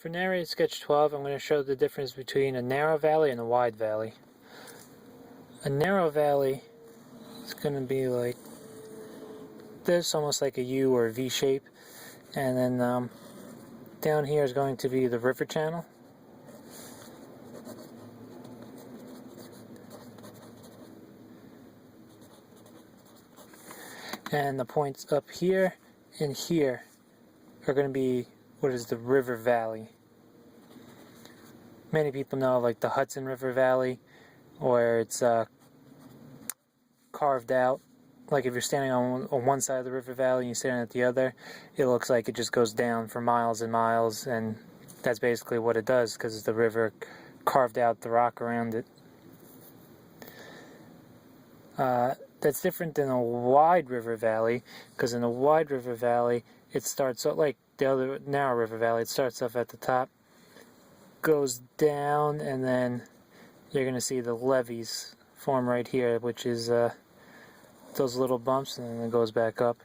For Narrated Sketch 12, I'm going to show the difference between a narrow valley and a wide valley. A narrow valley is going to be like this, almost like a U or a V shape. And then down here is going to be the river channel. And the points up here and here are going to be what is the river valley. Many people know like the Hudson River Valley, where it's carved out. Like if you're standing on one side of the river valley and you're standing at the other, it looks like it just goes down for miles and miles, and that's basically what it does because the river carved out the rock around it. That's different than a wide river valley, because in a wide river valley it starts up like the other narrow river valley. It starts off at the top, goes down, and then you're going to see the levees form right here, which is those little bumps, and then it goes back up.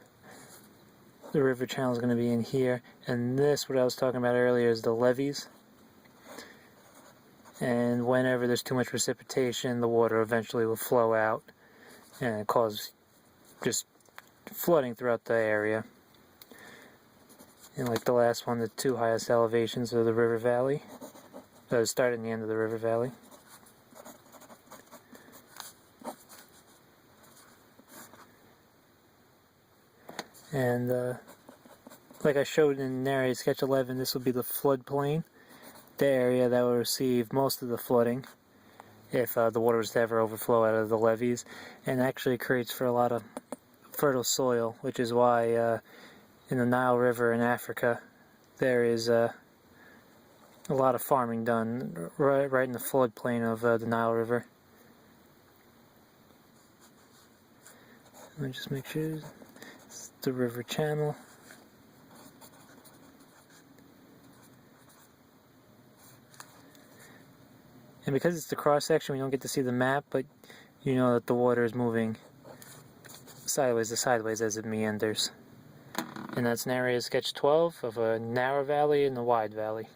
The river channel is going to be in here, and this, what I was talking about earlier, is the levees. And whenever there's too much precipitation, the water eventually will flow out and cause just flooding throughout the area. And like the last one, the two highest elevations of the river valley. Start and the end of the river valley. And like I showed in Narrated Sketch 11, this will be the floodplain, the area that will receive most of the flooding if the water was to ever overflow out of the levees, and actually creates for a lot of fertile soil, which is why in the Nile River in Africa there is a lot of farming done right in the floodplain of the Nile River. Let me just make sure it's the river channel. And because it's the cross section, we don't get to see the map, but you know that the water is moving sideways to sideways as it meanders. And that's Narrated Sketch 12 of a narrow valley and a wide valley.